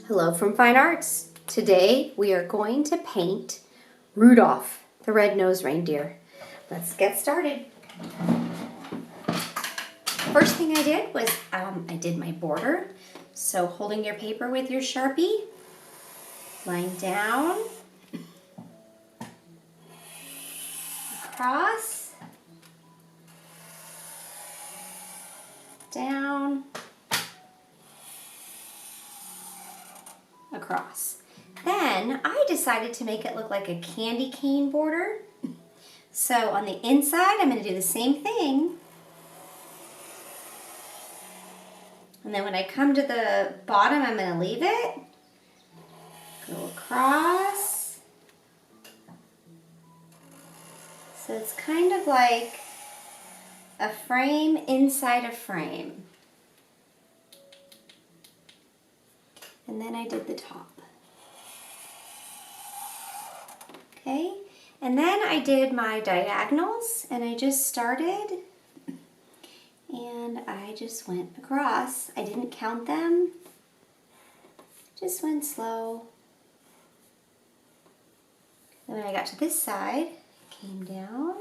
Hello from Fine Arts. Today we are going to paint Rudolph, the red-nosed reindeer. Let's get started. First thing I did was I did my border. So holding your paper with your Sharpie, line down, across, down, across. Then I decided to make it look like a candy cane border. So on the inside, I'm going to do the same thing. And then when I come to the bottom, I'm going to leave it. Go across. So it's kind of like a frame inside a frame. And then I did the top. Okay, and then I did my diagonals, and I just started, and I just went across. I didn't count them, just went slow. Then when I got to this side, I came down,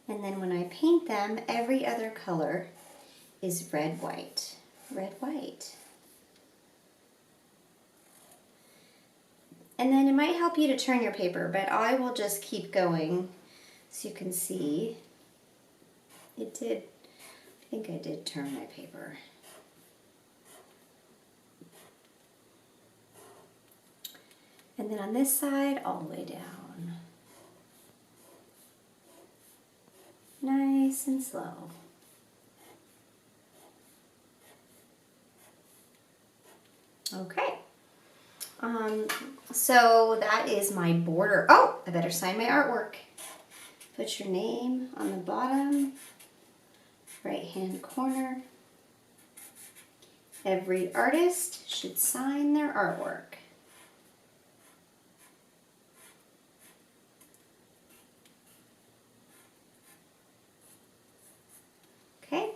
and then when I paint them, every other color is red, white, red, white. And then it might help you to turn your paper, but I will just keep going so you can see. It did, I think I did turn my paper. And then on this side, all the way down. Nice and slow. Okay. So that is my border. Oh, I better sign my artwork. Put your name on the bottom, right hand corner. Every artist should sign their artwork. Okay.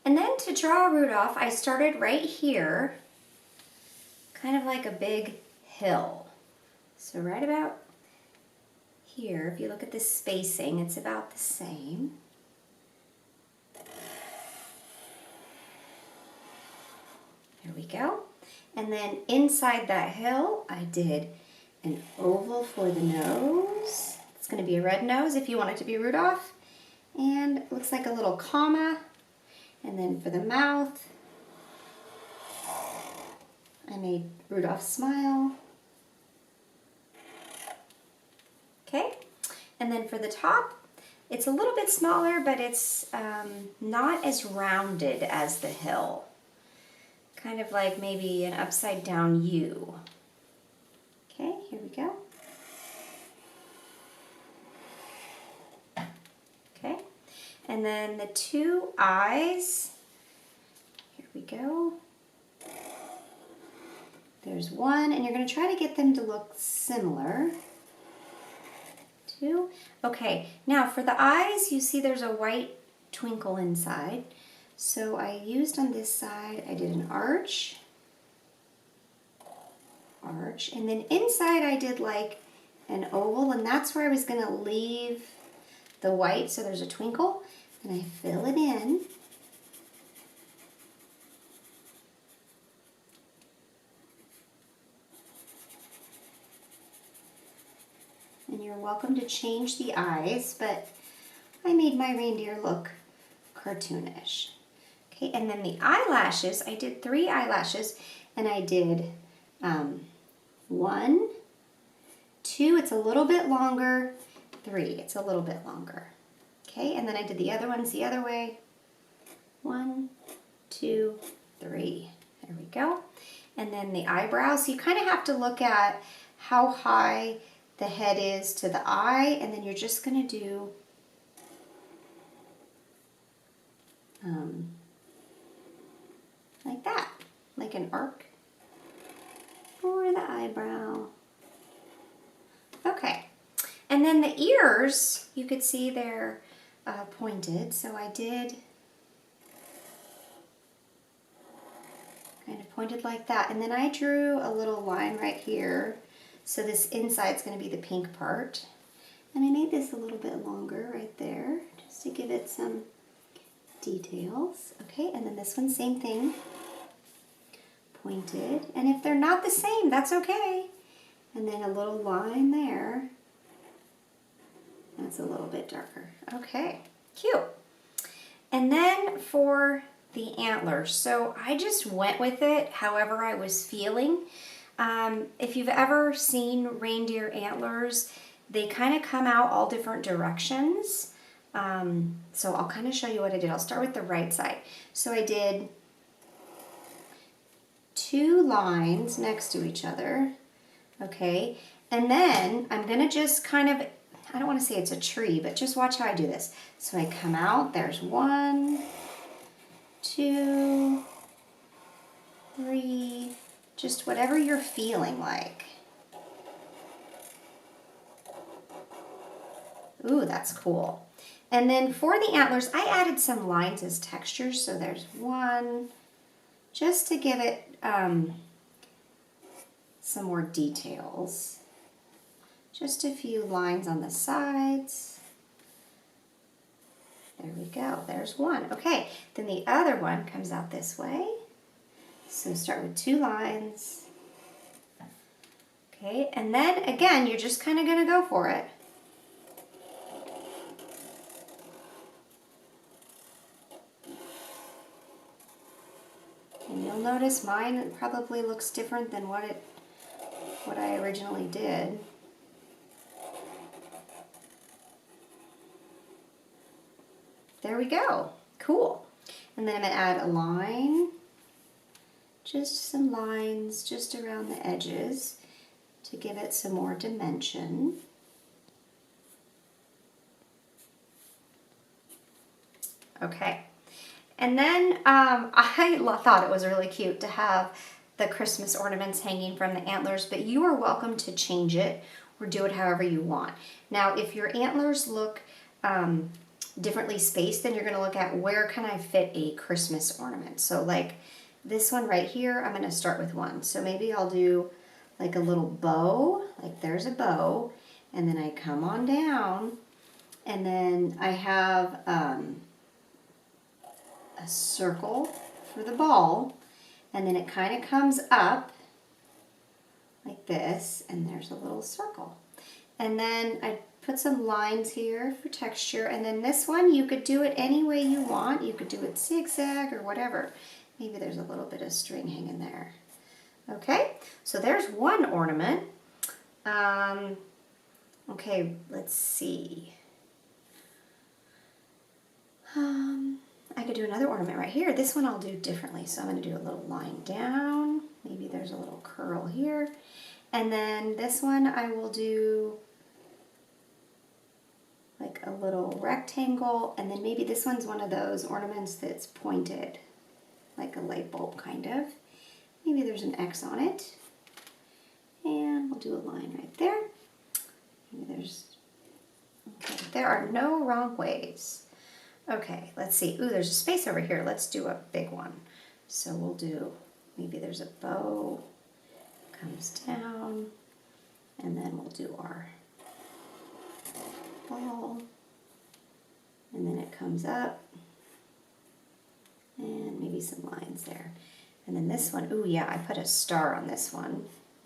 And then to draw Rudolph, I started right here, kind of like a big hill. So right about here, if you look at the spacing, it's about the same. There we go. And then inside that hill, I did an oval for the nose. It's going to be a red nose if you want it to be Rudolph. And it looks like a little comma. And then for the mouth, I made Rudolph smile. Okay, and then for the top, it's a little bit smaller, but it's not as rounded as the hill. Kind of like maybe an upside down U. Okay, here we go. Okay, and then the two eyes, here we go. There's one, and you're going to try to get them to look similar. Two. Okay, now for the eyes, you see there's a white twinkle inside. So I used on this side, I did an arch, and then inside I did like an oval, and that's where I was going to leave the white, so there's a twinkle, and I fill it in. And you're welcome to change the eyes, but I made my reindeer look cartoonish. Okay, and then the eyelashes, I did 3 eyelashes, and I did 1, 2, it's a little bit longer, 3, it's a little bit longer. Okay, and then I did the other ones the other way. 1, 2, 3. There we go. And then the eyebrows, so you kind of have to look at how high the head is to the eye, and then you're just going to do like that, like an arc for the eyebrow. Okay, and then the ears, you could see they're pointed, so I did pointed like that. And then I drew a little line right here. So this inside's going to be the pink part. And I made this a little bit longer right there, just to give it some details. Okay, and then this one, same thing, pointed. And if they're not the same, that's okay. And then a little line there. That's a little bit darker. Okay, cute. And then for the antlers, so I just went with it however I was feeling. If you've ever seen reindeer antlers, they kind of come out all different directions. So I'll kind of show you what I did. I'll start with the right side. So I did 2 lines next to each other, okay? And then I'm gonna just kind of, I don't want to say it's a tree, but just watch how I do this. So I come out, there's 1, 2, 3, just whatever you're feeling like. Ooh, that's cool. And then for the antlers, I added some lines as textures. So there's 1, just to give it some more details. Just a few lines on the sides. There we go, there's 1. Okay, then the other one comes out this way. So start with 2 lines. Okay, and then again, you're just kind of gonna go for it. And you'll notice mine probably looks different than what I originally did. There we go. Cool. And then I'm going to add a line, just some lines just around the edges to give it some more dimension. Okay. And then I thought it was really cute to have the Christmas ornaments hanging from the antlers, but you are welcome to change it or do it however you want. Now, if your antlers look differently spaced, then you're going to look at where can I fit a Christmas ornament. So like this one right here, I'm going to start with 1. So maybe I'll do like a little bow, like there's a bow, and then I come on down, and then I have a circle for the ball, and then it kind of comes up like this, and there's a little circle. And then I put some lines here for texture, and then this one, you could do it any way you want. You could do it zigzag or whatever. Maybe there's a little bit of string hanging there. Okay, so there's 1 ornament. Okay, let's see. I could do another ornament right here. This one I'll do differently. So I'm going to do a little line down. Maybe there's a little curl here. And then this one I will do like a little rectangle. And then maybe this one's one of those ornaments that's pointed, like a light bulb kind of. Maybe there's an X on it. And we'll do a line right there. Maybe there's, okay, there are no wrong ways. Okay, let's see. Ooh, there's a space over here. Let's do a big one. So we'll do, maybe there's a bow, comes down, and then we'll do our ball, and then it comes up, and maybe some lines there. And then this one, ooh yeah, I put a star on this one.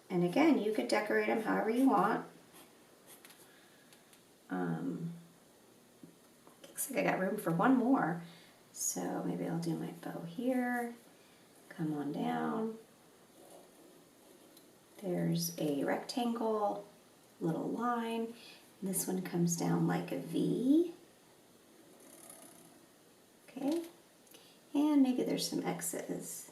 And again, you could decorate them however you want. Looks like I got room for 1 more. So maybe I'll do my bow here, come on down. There's a rectangle, little line. This one comes down like a V. Okay, and maybe there's some X's.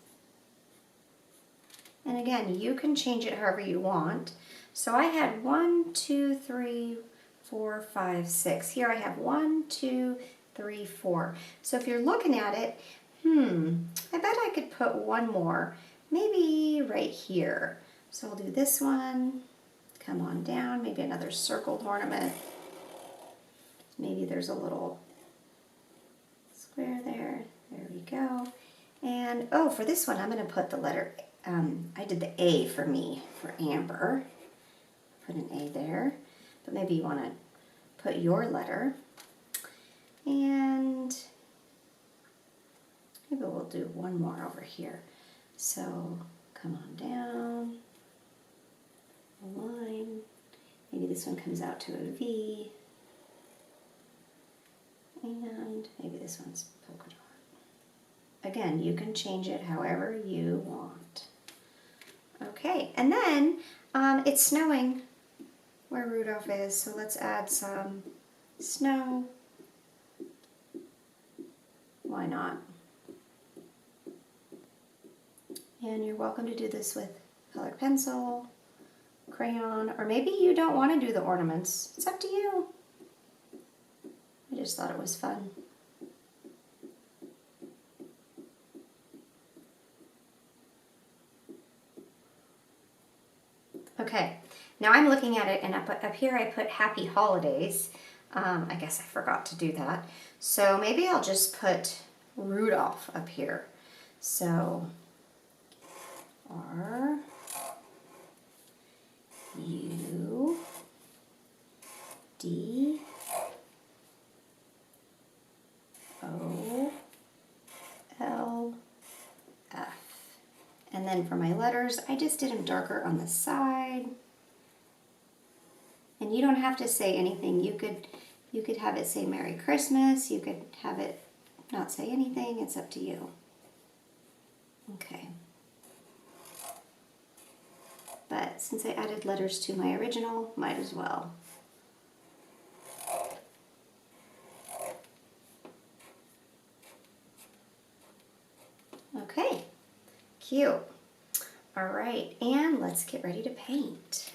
And again, you can change it however you want. So I had 1, 2, 3, 4, 5, 6. Here I have 1, 2, 3, 4. So if you're looking at it, I bet I could put 1 more, maybe right here. So I'll do this one, come on down, maybe another circled ornament. Maybe there's a little square there. There we go. And oh, for this one, I'm going to put the letter I did the A for me, for Amber. Put an A there, but maybe you want to put your letter. And maybe we'll do one more over here. So come on down, a line. Maybe this one comes out to a V. And maybe this one's polka dot. Again, you can change it however you want. Okay, and then it's snowing where Rudolph is, so let's add some snow. Why not? And you're welcome to do this with colored pencil, crayon, or maybe you don't want to do the ornaments. It's up to you. I just thought it was fun. Okay, now I'm looking at it, and up here I put Happy Holidays. I guess I forgot to do that. So maybe I'll just put Rudolph up here. So R U D O L F. And then for my letters, I just did them darker on the side. And you don't have to say anything. You could have it say Merry Christmas. You could have it not say anything. It's up to you. Okay. But since I added letters to my original, might as well. Okay, cute. All right, and let's get ready to paint.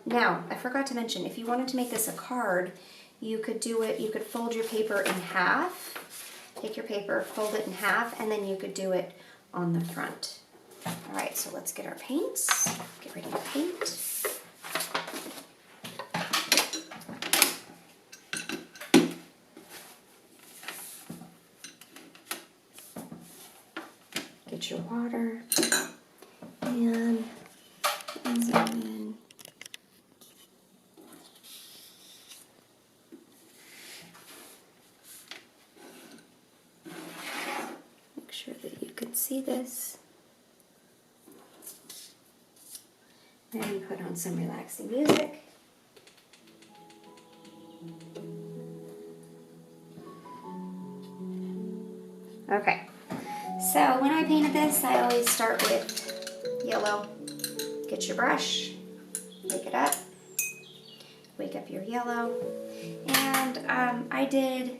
Now, I forgot to mention, if you wanted to make this a card, you could do it, you could fold your paper in half. Take your paper, fold it in half, and then you could do it on the front. All right, so let's get our paints. Get ready to paint. Get your water and zoom in. Make sure that you can see this. And put on some relaxing music. Okay, so when I painted this, I always start with yellow. Get your brush, wake it up, wake up your yellow. And I did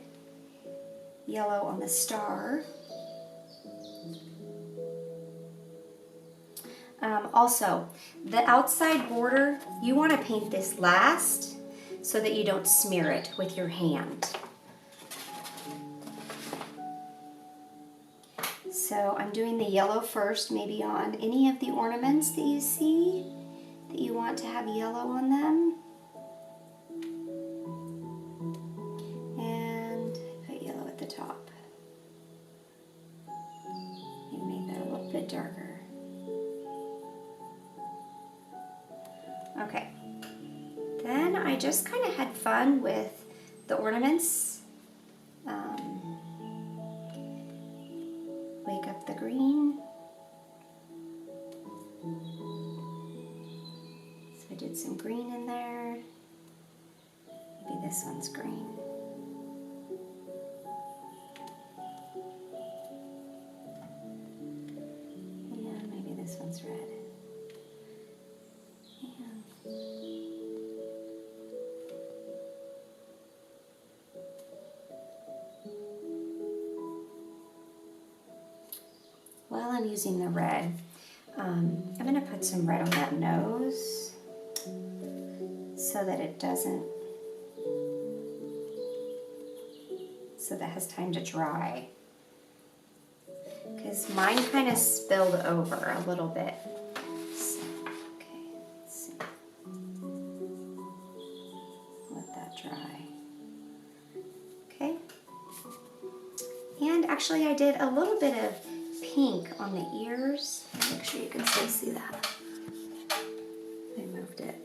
yellow on the star. Also, the outside border, you want to paint this last so that you don't smear it with your hand. So I'm doing the yellow first, maybe on any of the ornaments that you see that you want to have yellow on them. And put yellow at the top. You make that a little bit darker. Okay, then I just kind of had fun with the ornaments. Wake up the green. So I did some green in there. Maybe this one's green. And maybe this one's red. While I'm using the red, I'm going to put some red on that nose so that it doesn't, so that has time to dry. Because mine kind of spilled over a little bit. So, okay, let's see. Let that dry. Okay. And actually I did a little bit of pink on the ears. Make sure you can still see that. I moved it.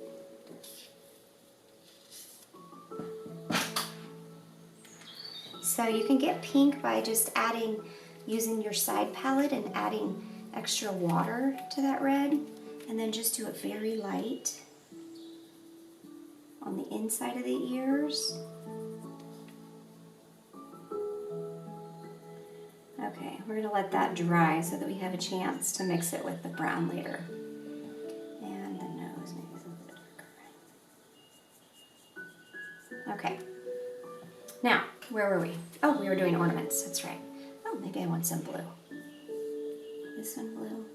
So you can get pink by just using your side palette and adding extra water to that red, and then just do it very light on the inside of the ears. Okay, we're gonna let that dry so that we have a chance to mix it with the brown later. And the nose maybe is a little bit darker. Okay. Now, where were we? Oh, we were doing ornaments, that's right. Oh, maybe I want some blue. This one blue.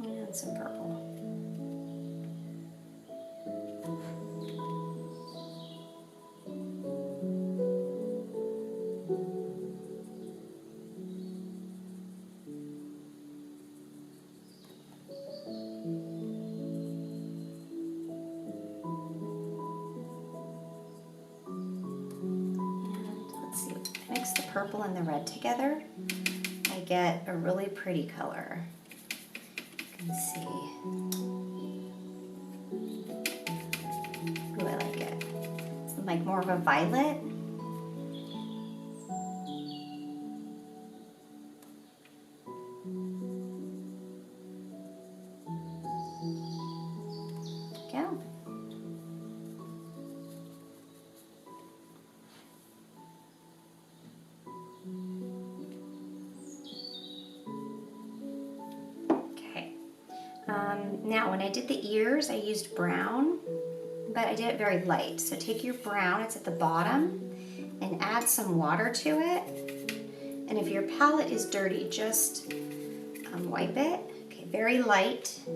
And some purple. Mix the purple and the red together, I get a really pretty color. You can see. Ooh, I like it. It's like more of a violet. Go. Now when I did the ears, I used brown, but I did it very light. So take your brown, it's at the bottom, and add some water to it. And if your palette is dirty, just wipe it. Okay, very light. There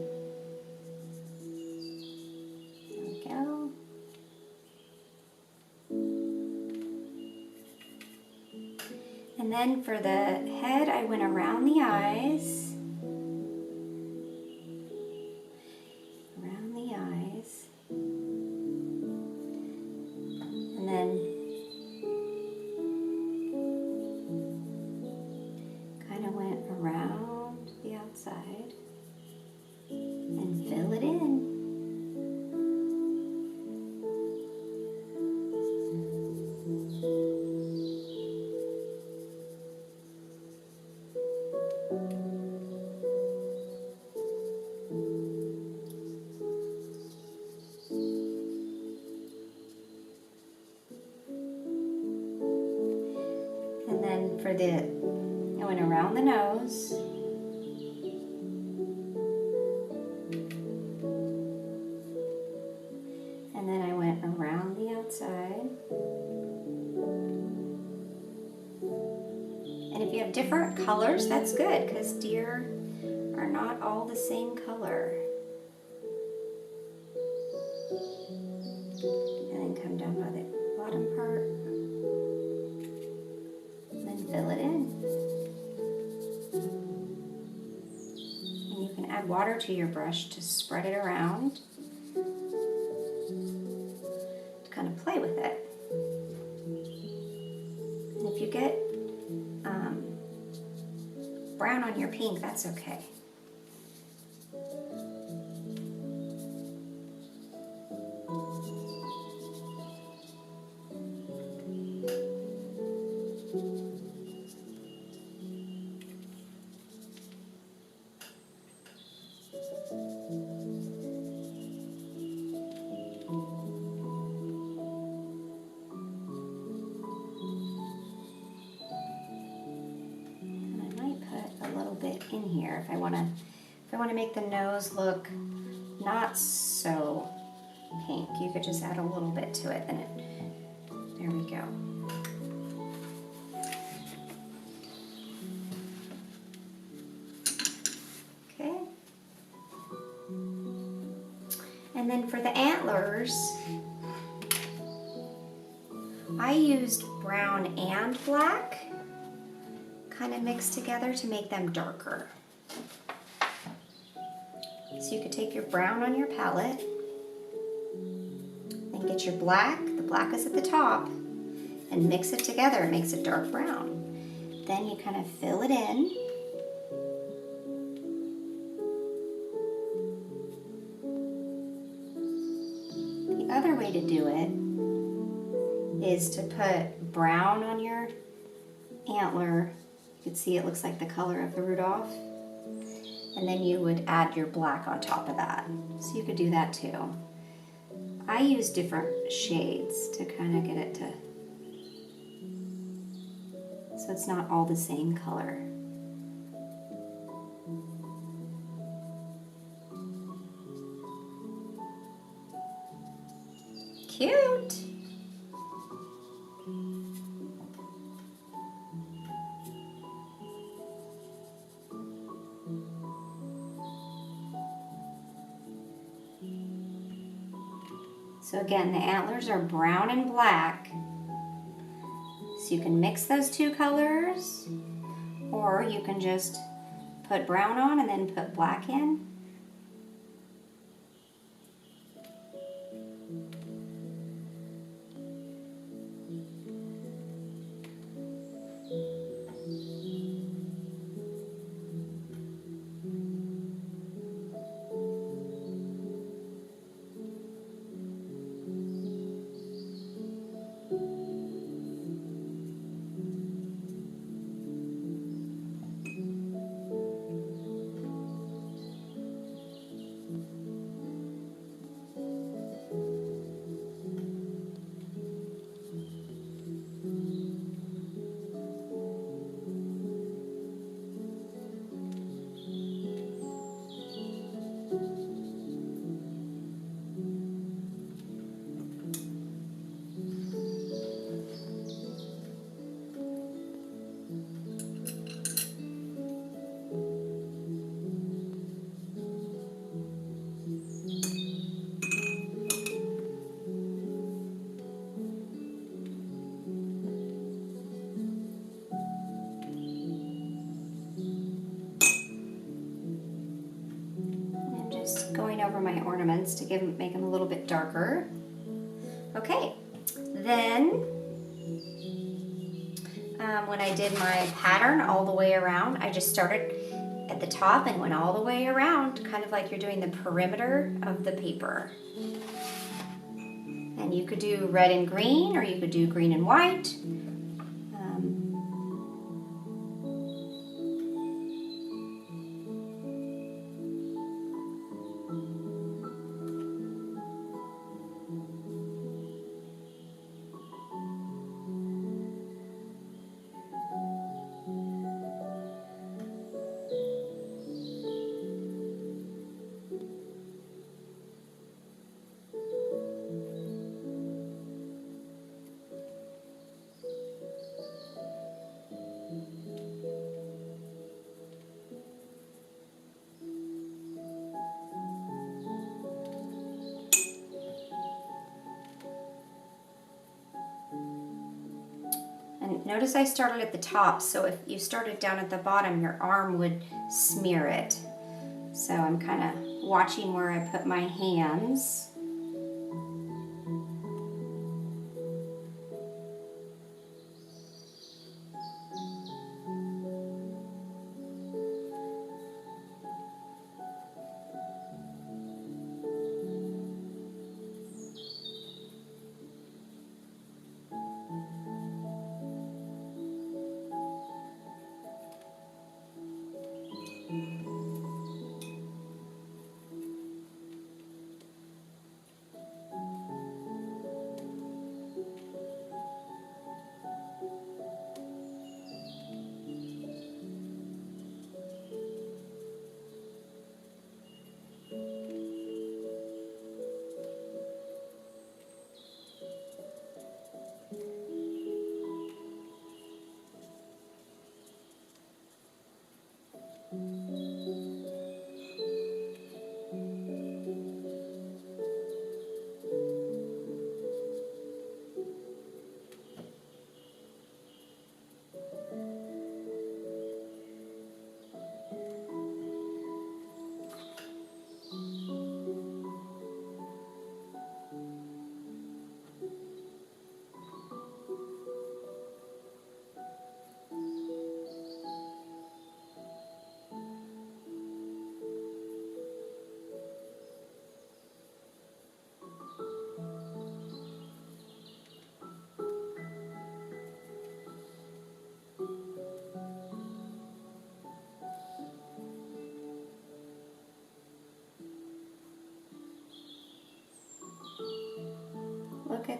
we go. And then for the head, I went around the eyes. And then kind of went around the outside and fill it in. And then for I went around the nose. And then I went around the outside. And if you have different colors, that's good, because deer are not all the same color. And then come down by the bottom part. Fill it in. And you can add water to your brush to spread it around, to kind of play with it. And if you get brown on your pink, that's okay. In here if I want to make the nose look not so pink. You could just add a little bit to it, then there we go. Okay. And then for the antlers, I used brown and black kind of mixed together to make them darker. So you could take your brown on your palette, then get your black, the black is at the top, and mix it together. It makes it dark brown. Then you kind of fill it in. The other way to do it is to put brown on your antler. You can see it looks like the color of the Rudolph. And then you would add your black on top of that. So you could do that too. I use different shades to kind of get it to, so it's not all the same color. Cute! So again, the antlers are brown and black. So you can mix those two colors, or you can just put brown on and then put black in. Going over my ornaments to make them a little bit darker. Okay, then when I did my pattern all the way around, I just started at the top and went all the way around, kind of like you're doing the perimeter of the paper. And you could do red and green, or you could do green and white. And notice I started at the top, so if you started down at the bottom, your arm would smear it. So I'm kind of watching where I put my hands.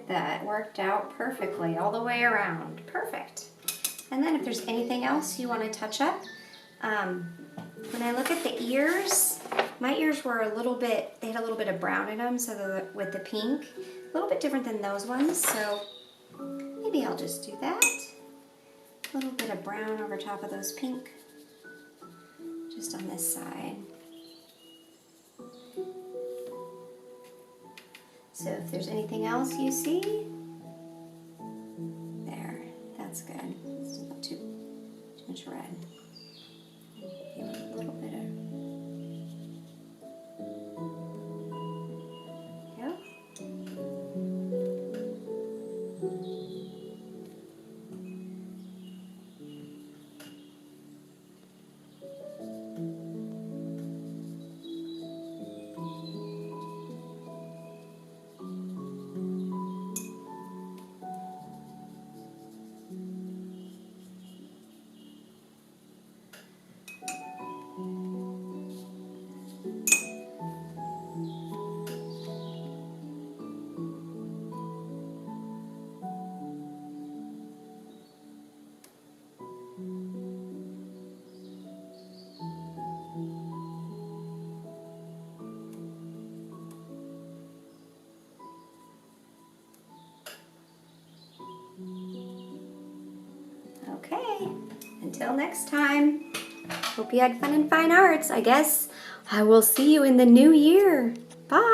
at that. It worked out perfectly all the way around. Perfect. And then if there's anything else you want to touch up, when I look at the ears, my ears were a little bit, they had a little bit of brown in them, so with the pink, a little bit different than those ones, so maybe I'll just do that. A little bit of brown over top of those pink, just on this side. So if there's anything else you see, there, that's good. It's not too much red. A little bit of, yep. Okay, until next time, hope you had fun in fine arts. I guess I will see you in the new year. Bye.